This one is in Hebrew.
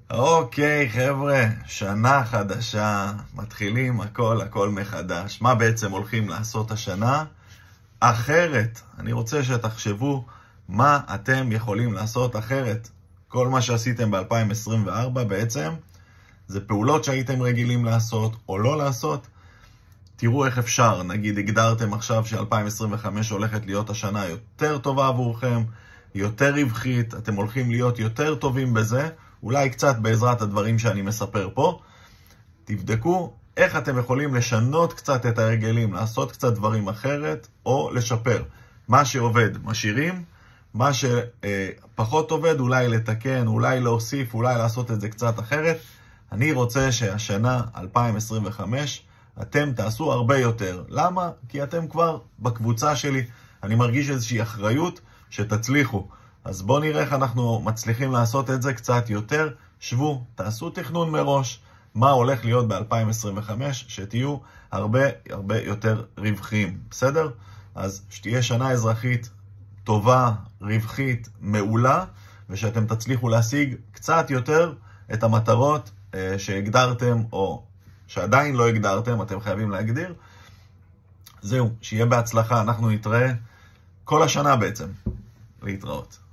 אוקיי, חבר'ה, שנה חדשה, מתחילים הכל מחדש. מה בעצם הולכים לעשות השנה? אחרת. אני רוצה שתחשבו מה אתם יכולים לעשות אחרת. כל מה שעשיתם ב-2024 בעצם, זה פעולות שהייתם רגילים לעשות או לא לעשות. תראו איך אפשר, נגיד הגדרתם עכשיו ש-2025 הולכת להיות השנה יותר טובה עבורכם, יותר רווחית, אתם הולכים להיות יותר טובים בזה, אולי קצת בעזרת הדברים שאני מספר פה. תבדקו איך אתם יכולים לשנות קצת את ההרגלים, לעשות קצת דברים אחרת או לשפר. מה שעובד משאירים, מה שפחות עובד אולי לתקן, אולי להוסיף, אולי לעשות את זה קצת אחרת. אני רוצה שהשנה 2025 אתם תעשו הרבה יותר. למה? כי אתם כבר בקבוצה שלי. אני מרגיש איזושהי אחריות שתצליחו. אז בואו נראה איך אנחנו מצליחים לעשות את זה קצת יותר. שבו, תעשו תכנון מראש. מה הולך להיות ב-2025? שתהיו הרבה יותר רווחיים. בסדר? אז שתהיה שנה אזרחית טובה, רווחית, מעולה, ושאתם תצליחו להשיג קצת יותר את המטרות שהגדרתם או שעדיין לא הגדרתם, אתם חייבים להגדיר. זהו, שיהיה בהצלחה, אנחנו נתראה כל השנה בעצם. להתראות.